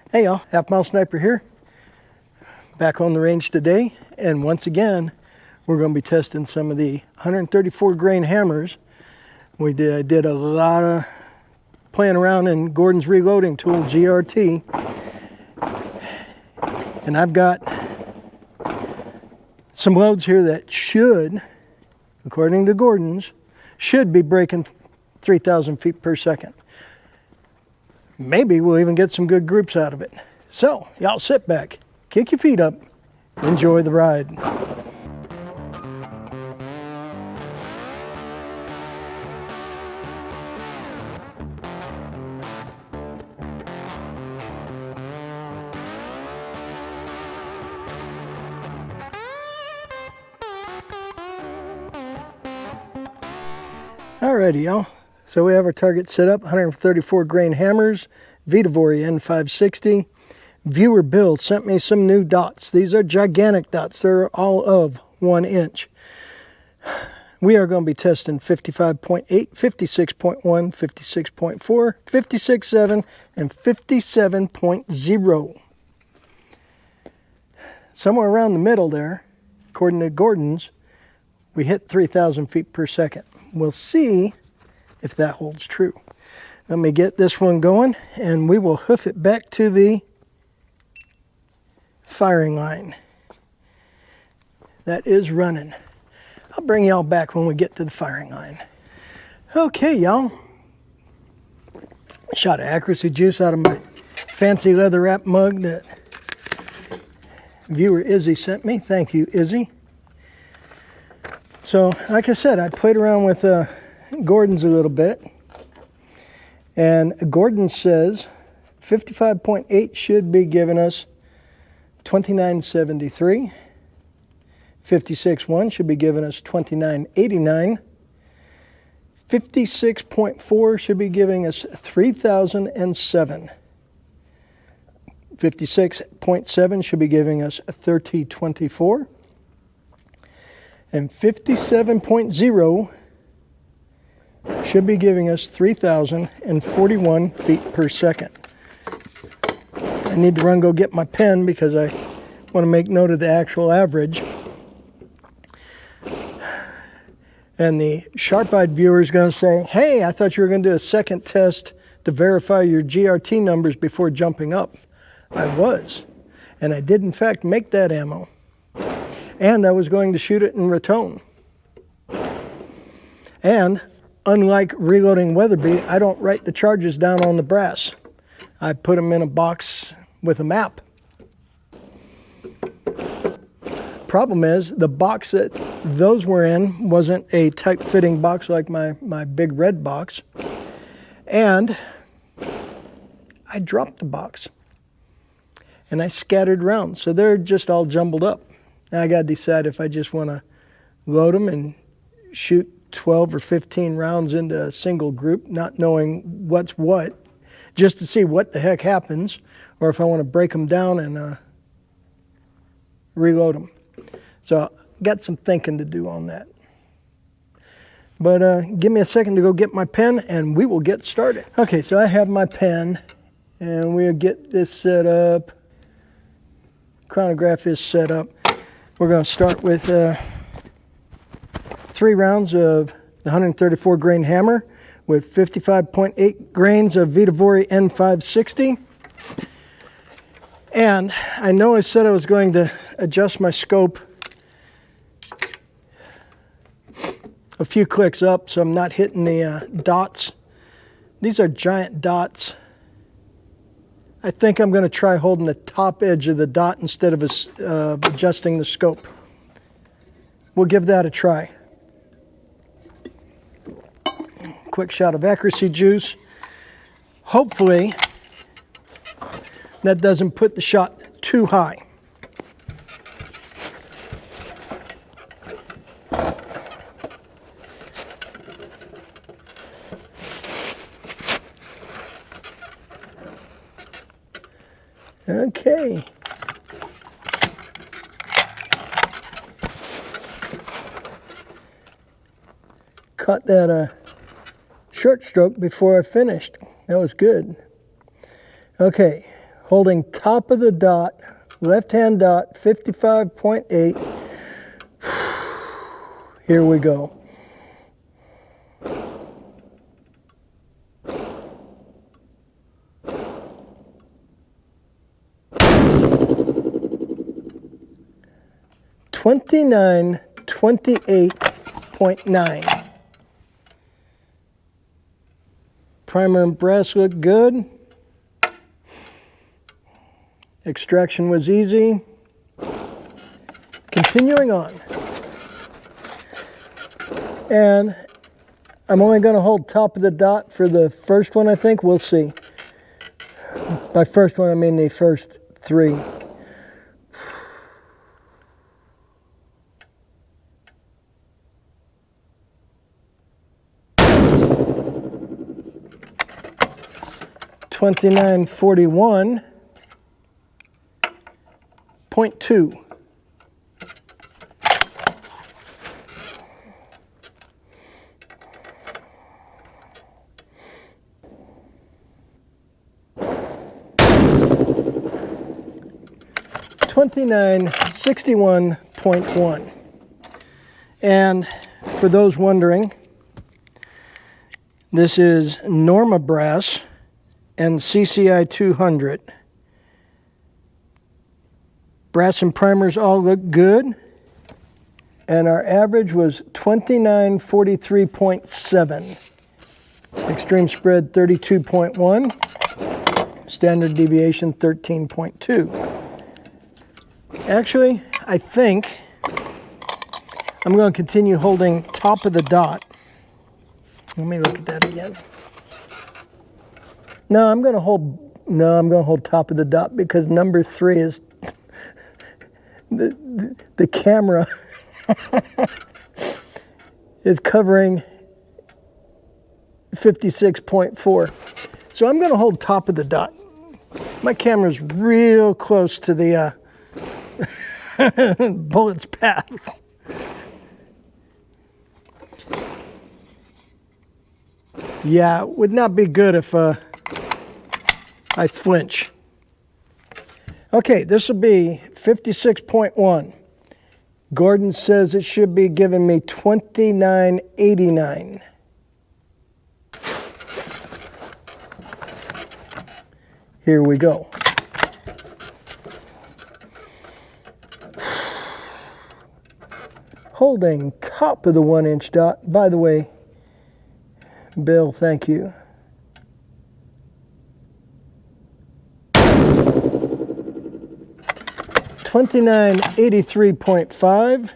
Hey y'all, Halfmilesniper here, back on the range today, and once again we're going to be testing some of the 134 grain hammers. I did a lot of playing around in Gordon's reloading tool, GRT, and I've got some loads here that should, according to Gordon's, should be breaking 3,000 feet per second. Maybe we'll even get some good groups out of it. So, y'all sit back, kick your feet up, enjoy the ride. Alrighty, y'all. So we have our target set up, 134 grain hammers, Hammer and N560. Viewer Bill sent me some new dots. These are gigantic dots. They're all of 1 inch. We are going to be testing 55.8, 56.1, 56.4, 56.7, and 57.0. Somewhere around the middle there, according to Gordon's, we hit 3,000 feet per second. We'll see if that holds true. Let me get this one going and we will hoof it back to the firing line. That is running. I'll bring y'all back when we get to the firing line. Okay, y'all. Shot of accuracy juice out of my fancy leather wrap mug that viewer Izzy sent me. Thank you, Izzy. So, like I said, I played around with Gordon's a little bit, and Gordon says 55.8 should be giving us 2973, 56.1 should be giving us 2989, 56.4 should be giving us 3007, 56.7 should be giving us 3024, and 57.0 should be giving us 3,041 feet per second. I need to run go get my pen because I want to make note of the actual average. And the sharp-eyed viewer is going to say, hey, I thought you were going to do a second test to verify your GRT numbers before jumping up. I was. And I did, in fact, make that ammo. And I was going to shoot it in Raton. And unlike reloading Weatherby, I don't write the charges down on the brass. I put them in a box with a map. Problem is, the box that those were in wasn't a tight-fitting box like my big red box. And I dropped the box. And I scattered around, so they're just all jumbled up. Now I got to decide if I just want to load them and shoot 12 or 15 rounds into a single group, not knowing what's what, just to see what the heck happens, or if I want to break them down and reload them. So got some thinking to do on that. But give me a second to go get my pen and we will get started. Okay, so I have my pen and we'll get this set up. Chronograph is set up. We're going to start with 3 rounds of the 134 grain hammer with 55.8 grains of Hammer and N560. And I know I said I was going to adjust my scope a few clicks up so I'm not hitting the dots. These are giant dots. I think I'm going to try holding the top edge of the dot instead of adjusting the scope. We'll give that a try. Quick shot of accuracy juice. Hopefully that doesn't put the shot too high. Okay. Caught that short stroke before I finished. That was good. Okay, holding top of the dot, left-hand dot, 55.8. Here we go. $29.28.9. Primer and brass look good. Extraction was easy. Continuing on. And I'm only going to hold top of the dot for the first one, I think. We'll see. By first one, I mean the first three. $29.41.2. $29.61.1. And for those wondering, this is Norma brass and CCI 200. Brass and primers all look good. And our average was 2943.7. Extreme spread 32.1. Standard deviation 13.2. Actually, I think I'm going to continue holding top of the dot. Let me look at that again. No, I'm going to hold top of the dot because number 3 is the camera is covering 56.4. So I'm going to hold top of the dot. My camera's real close to the bullet's path. Yeah, it would not be good if I flinch. Okay, this will be 56.1. Gordon says it should be giving me 29.89. Here we go. Holding top of the 1-inch dot. By the way, Bill, thank you. $29.83.5.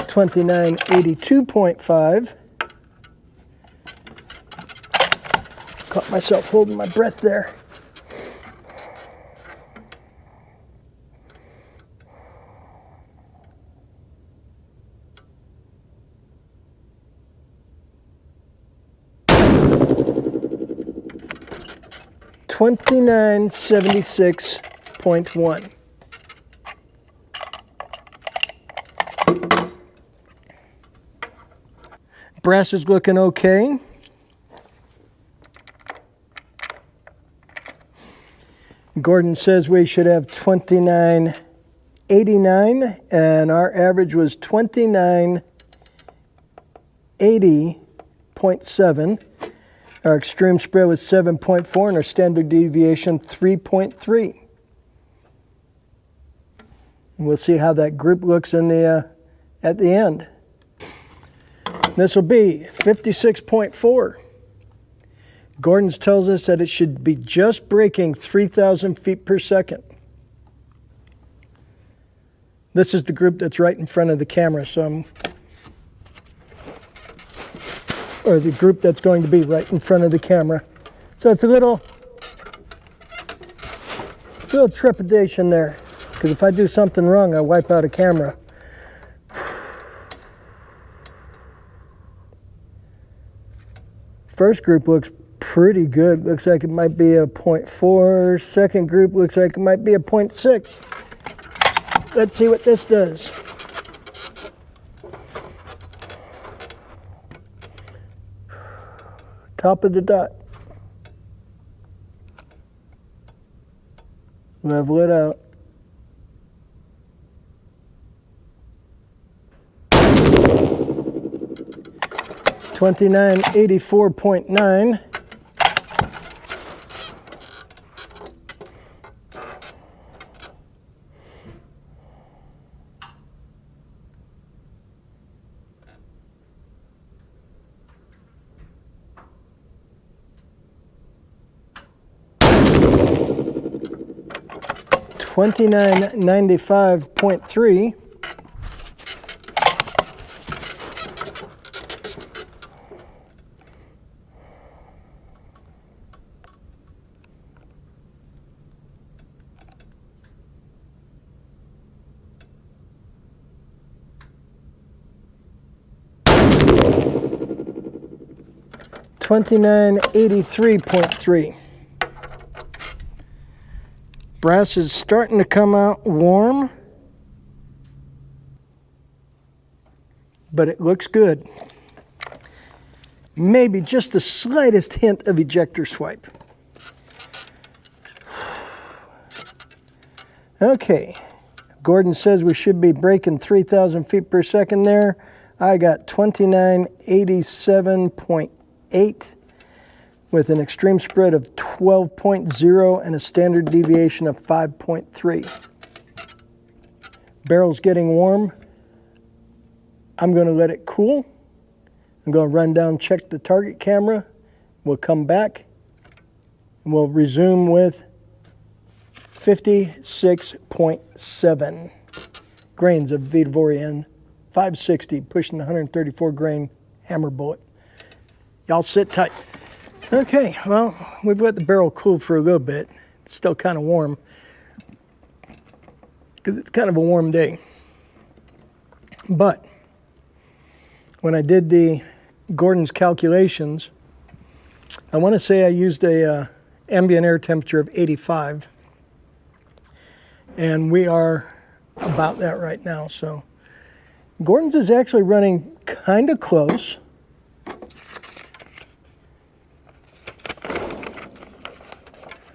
$29.82.5. Caught myself holding my breath there. $29.76.1. Brass is looking okay. Gordon says we should have 29.89, and our average was 29.80.7. Our extreme spread was 7.4, and our standard deviation 3.3. And we'll see how that group looks in the at the end. This will be 56.4. Gordon's tells us that it should be just breaking 3,000 feet per second. This is the group that's right in front of the camera, or the group that's going to be right in front of the camera. So it's a little trepidation there, because if I do something wrong, I wipe out a camera. First group looks pretty good. Looks like it might be a 0.4. Second group looks like it might be a 0.6. Let's see what this does. Top of the dot. Level it out. $29.84.9. $29.95.3. $29.83.3. Brass is starting to come out warm, but it looks good. Maybe just the slightest hint of ejector swipe. Okay, Gordon says we should be breaking 3,000 feet per second there. I got 2987.8 with an extreme spread of 12.0 and a standard deviation of 5.3. Barrel's getting warm. I'm going to let it cool. I'm going to run down, check the target camera. We'll come back and we'll resume with 56.7 grains of Vitavori N560, pushing the 134 grain hammer bullet. Y'all sit tight. Okay, well, we've let the barrel cool for a little bit. It's still kind of warm because it's kind of a warm day. But when I did the Gordon's calculations, I want to say I used a ambient air temperature of 85, and we are about that right now. So Gordon's is actually running kind of close.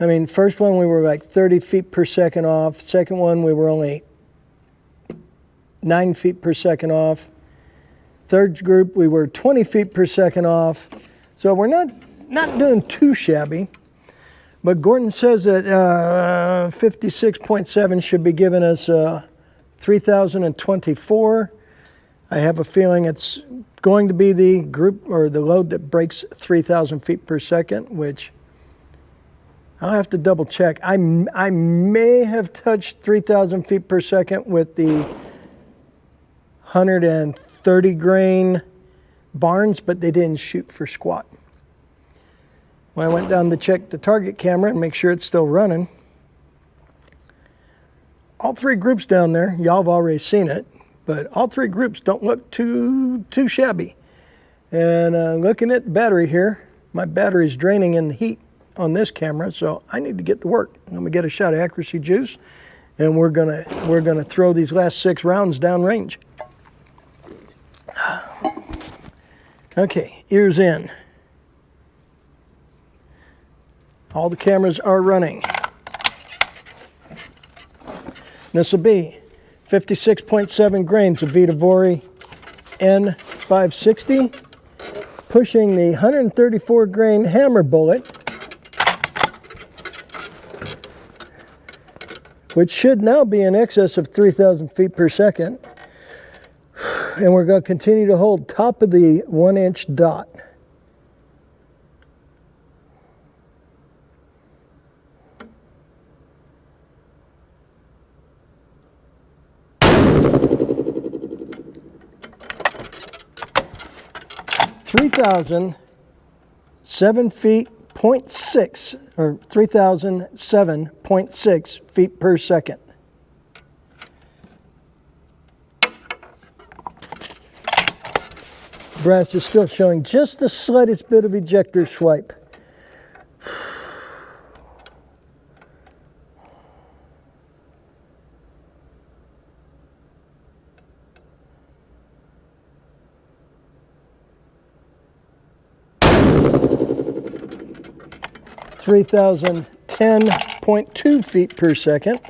I mean, first one we were like 30 feet per second off. Second one we were only 9 feet per second off. Third group we were 20 feet per second off. So we're not doing too shabby. But Gordon says that 56.7 should be giving us 3,024. I have a feeling it's going to be the group or the load that breaks 3,000 feet per second, which I'll have to double check. I may have touched 3,000 feet per second with the 130 grain Barnes, but they didn't shoot for squat. When I went down to check the target camera and make sure it's still running, all three groups down there, y'all have already seen it, but all three groups don't look too shabby. And looking at the battery here, my battery's draining in the heat on this camera, so I need to get to work. I'm gonna get a shot of accuracy juice, and we're gonna throw these last 6 rounds down range. Okay, ears in. All the cameras are running. This will be 56.7 grains of Vitavori N560, pushing the 134 grain hammer bullet, which should now be in excess of 3,000 feet per second. And we're going to continue to hold top of the 1-inch dot. .6 or 3,007.6 feet per second. Brass is still showing just the slightest bit of ejector swipe. (3,010.2 feet per second).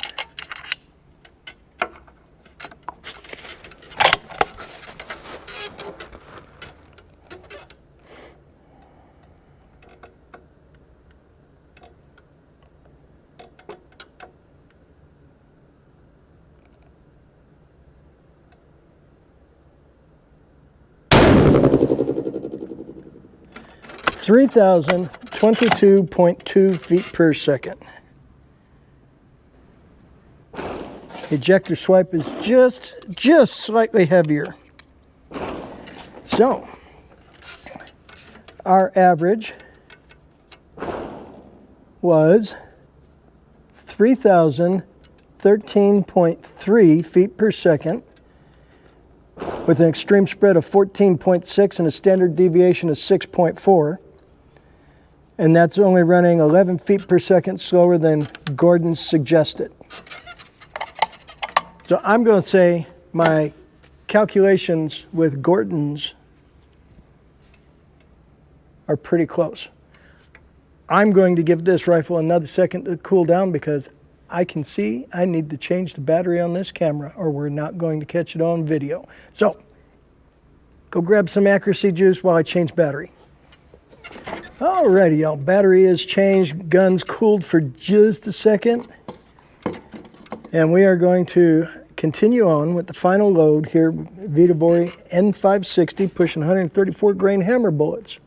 (3,022.2 feet per second). Ejector swipe is just slightly heavier. So, our average was 3,013.3 feet per second, with an extreme spread of 14.6 and a standard deviation of 6.4. And that's only running 11 feet per second slower than Gordon's suggested. So I'm going to say my calculations with Gordon's are pretty close. I'm going to give this rifle another second to cool down because I can see I need to change the battery on this camera or we're not going to catch it on video. So, go grab some accuracy juice while I change battery. Alrighty, y'all, battery is changed, guns cooled for just a second. And we are going to continue on with the final load here, Hammer N560, pushing 134 grain hammer bullets.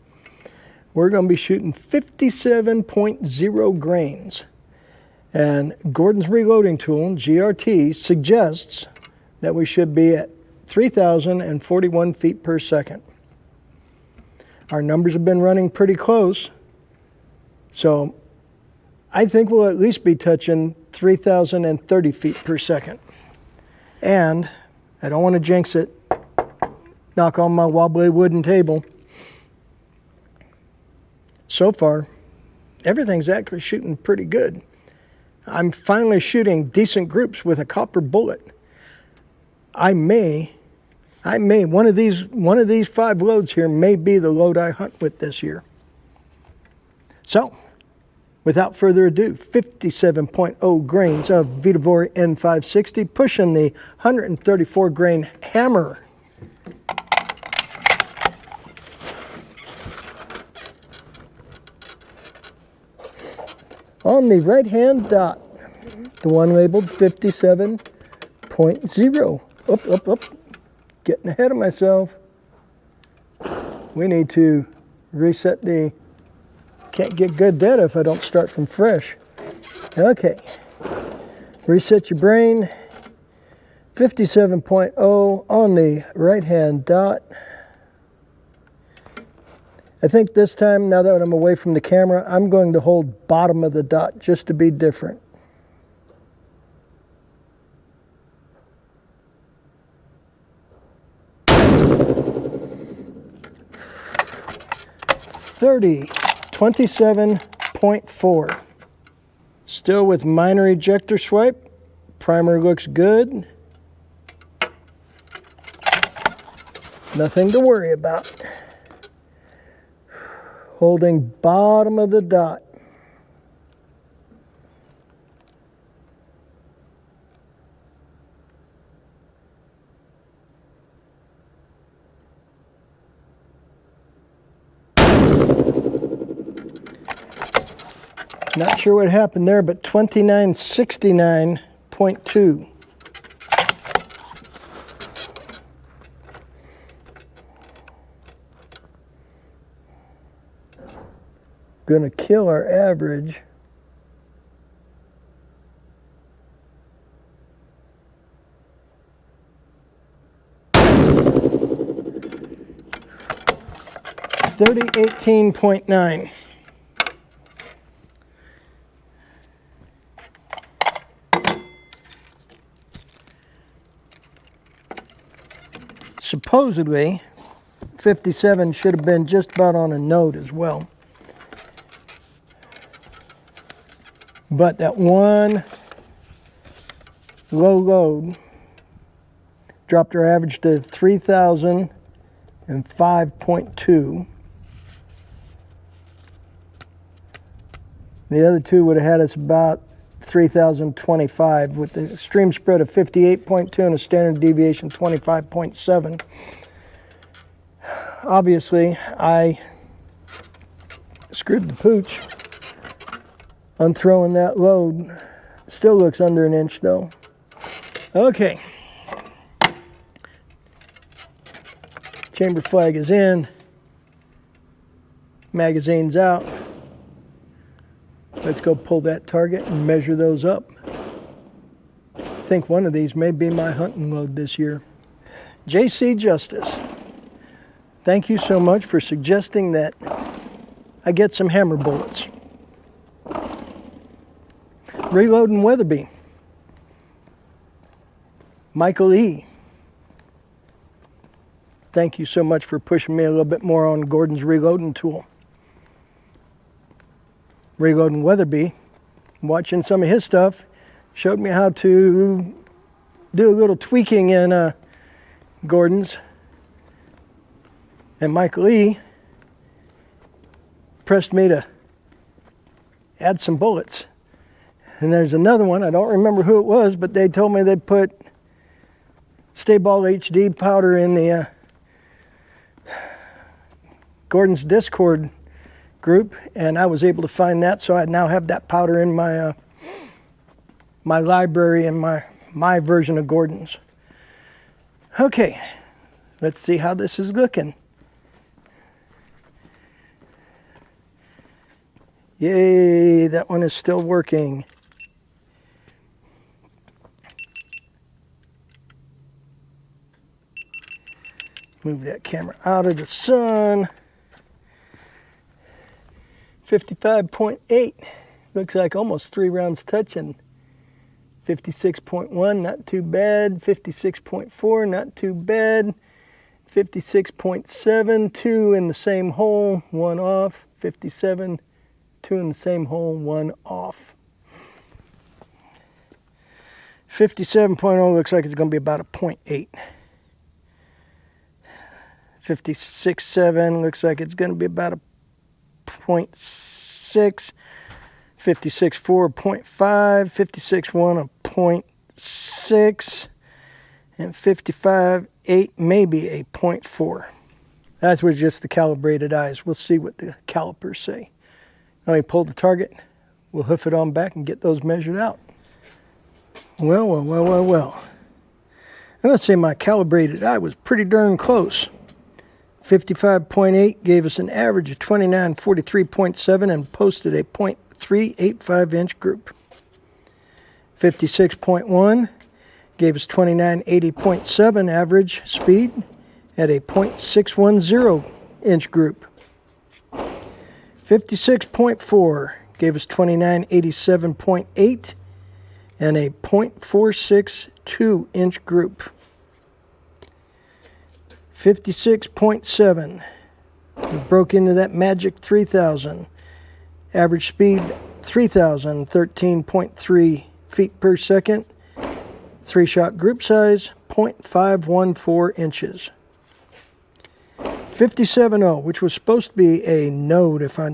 We're going to be shooting 57.0 grains. And Gordon's reloading tool, GRT, suggests that we should be at 3,041 feet per second. Our numbers have been running pretty close, so I think we'll at least be touching 3,030 feet per second. And I don't want to jinx it, knock on my wobbly wooden table. So far, everything's actually shooting pretty good. I'm finally shooting decent groups with a copper bullet. I may, one of these 5 loads here may be the load I hunt with this year. So, without further ado, 57.0 grains of Hammer N560, pushing the 134 grain hammer. On the right-hand dot, the one labeled 57.0. Up. Getting ahead of myself. We need to reset the... Can't get good data if I don't start from fresh. Okay. Reset your brain. 57.0 on the right-hand dot. I think this time, now that I'm away from the camera, I'm going to hold bottom of the dot just to be different. (27.4). Still with minor ejector swipe. Primer looks good. Nothing to worry about. Holding bottom of the dot. Not sure what happened there, but 2969.2. Gonna kill our average. $30.18.9. Supposedly, 57 should have been just about on a node as well. But that one low load dropped our average to 3,005.2. The other two would have had us about 3,025 with the stream spread of 58.2 and a standard deviation 25.7. Obviously, I screwed the pooch on throwing that load. Still looks under an inch though. Okay. Chamber flag is in. Magazine's out. Let's go pull that target and measure those up. I think one of these may be my hunting load this year. JC Justice, thank you so much for suggesting that I get some hammer bullets. Reloading Weatherby. Michael E. Thank you so much for pushing me a little bit more on Gordon's reloading tool. Reloading Weatherby, watching some of his stuff, showed me how to do a little tweaking in Gordon's. And Michael E. pressed me to add some bullets. And there's another one, I don't remember who it was, but they told me they put Stay Ball HD powder in the Gordon's Discord group, and I was able to find that, so I now have that powder in my my library and my version of Gordon's. Okay, let's see how this is looking. Yay, that one is still working. Move that camera out of the sun. 55.8. Looks like almost 3 rounds touching. 56.1, not too bad. 56.4, not too bad. 56.7, 2 in the same hole, 1 off. 57, 2 in the same hole, 1 off. 57.0 looks like it's going to be about a 0.8. 56.7 looks like it's going to be about a 0.6. 56.4 0.5. 56.1 a 0.6. And 55.8 maybe a 0.4. That's with just the calibrated eyes. We'll see what the calipers say. Now we pull the target, we'll hoof it on back and get those measured out. Well. And let's say my calibrated eye was pretty darn close. 55.8 gave us an average of 2943.7 and posted a 0.385 inch group. 56.1 gave us 2980.7 average speed at a 0.610 inch group. 56.4 gave us 2987.8 and a 0.462 inch group. 56.7, we broke into that magic 3,000. Average speed 3,013.3 feet per second. 3-shot group size 0.514 inches. 57.0, which was supposed to be a node if I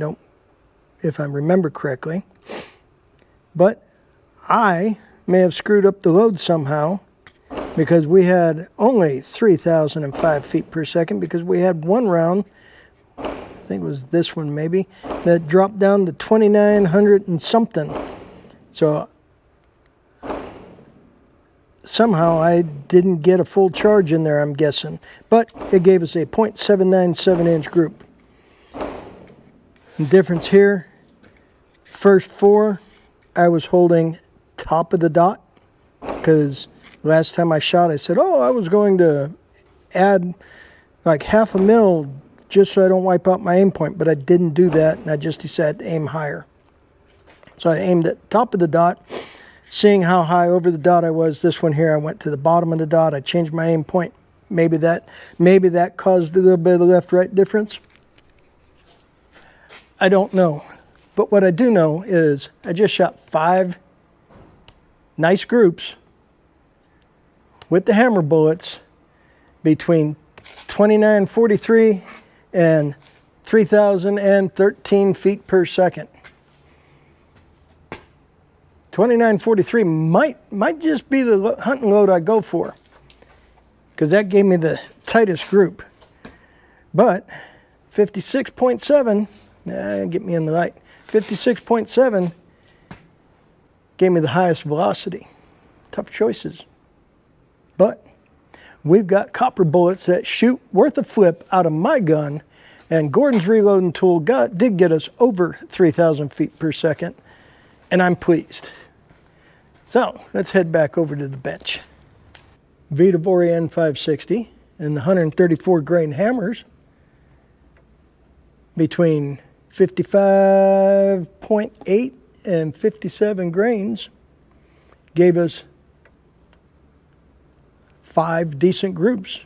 remember correctly. But I may have screwed up the load somehow, because we had only 3,005 feet per second, because we had one round, I think it was this one maybe, that dropped down to 2,900 and something. So somehow I didn't get a full charge in there, I'm guessing. But it gave us a 0.797 inch group. The difference here, first 4, I was holding top of the dot, because last time I shot, I said, I was going to add like 0.5 mil just so I don't wipe out my aim point, but I didn't do that, and I just decided to aim higher. So I aimed at the top of the dot, seeing how high over the dot I was. This one here, I went to the bottom of the dot, I changed my aim point Maybe that caused a little bit of the left-right difference. I don't know. But what I do know is I just shot 5 nice groups with the hammer bullets between 2943 and 3013 feet per second. 2943 might just be the hunting load I go for, because that gave me the tightest group. But 56.7, get me in the light. 56.7 gave me the highest velocity. Tough choices. But we've got copper bullets that shoot worth a flip out of my gun, and Gordon's reloading tool did get us over 3,000 feet per second, and I'm pleased. So let's head back over to the bench. Hammer N560 and the 134 grain hammers between 55.8 and 57 grains gave us 5 decent groups.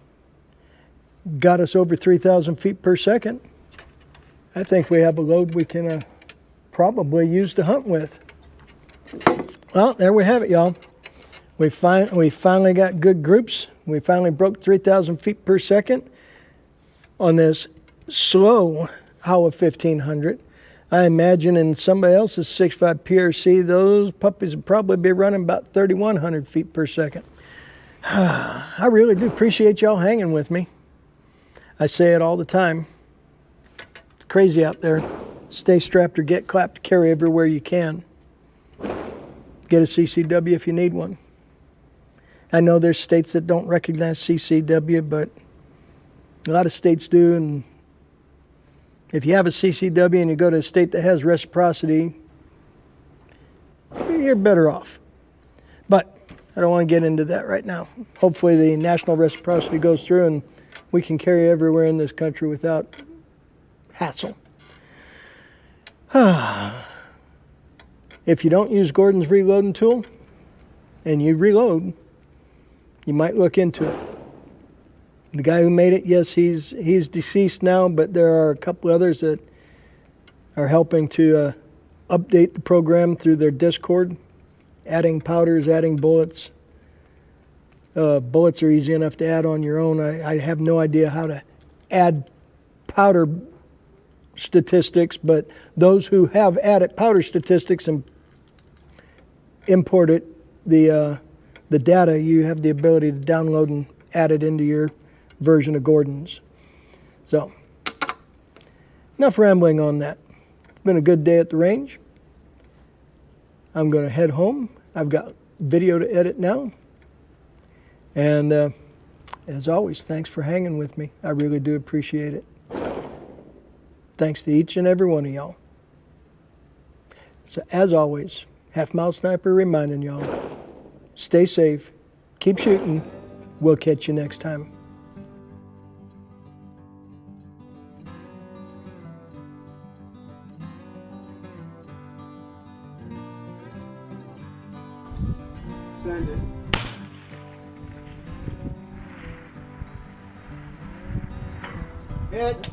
Got us over 3,000 feet per second. I think we have a load we can probably use to hunt with. Well, there we have it, y'all. We finally got good groups. We finally broke 3,000 feet per second on this slow Howa 1500. I imagine in somebody else's 6.5 PRC, those puppies would probably be running about 3,100 feet per second. I really do appreciate y'all hanging with me. I say it all the time. It's crazy out there. Stay strapped or get clapped. Carry everywhere you can. Get a CCW if you need one. I know there's states that don't recognize CCW, but a lot of states do. And if you have a CCW and you go to a state that has reciprocity, you're better off. But I don't want to get into that right now. Hopefully the national reciprocity goes through and we can carry everywhere in this country without hassle. If you don't use Gordon's reloading tool and you reload, you might look into it. The guy who made it, yes, he's deceased now, but there are a couple others that are helping to update the program through their Discord, adding powders, adding bullets. Bullets are easy enough to add on your own. I have no idea how to add powder statistics, but those who have added powder statistics and imported the data, you have the ability to download and add it into your version of Gordon's. So, enough rambling on that. It's been a good day at the range. I'm going to head home. I've got video to edit now. And as always, thanks for hanging with me. I really do appreciate it. Thanks to each and every one of y'all. So as always, Halfmilesniper reminding y'all, stay safe, keep shooting. We'll catch you next time. Send it. Hit.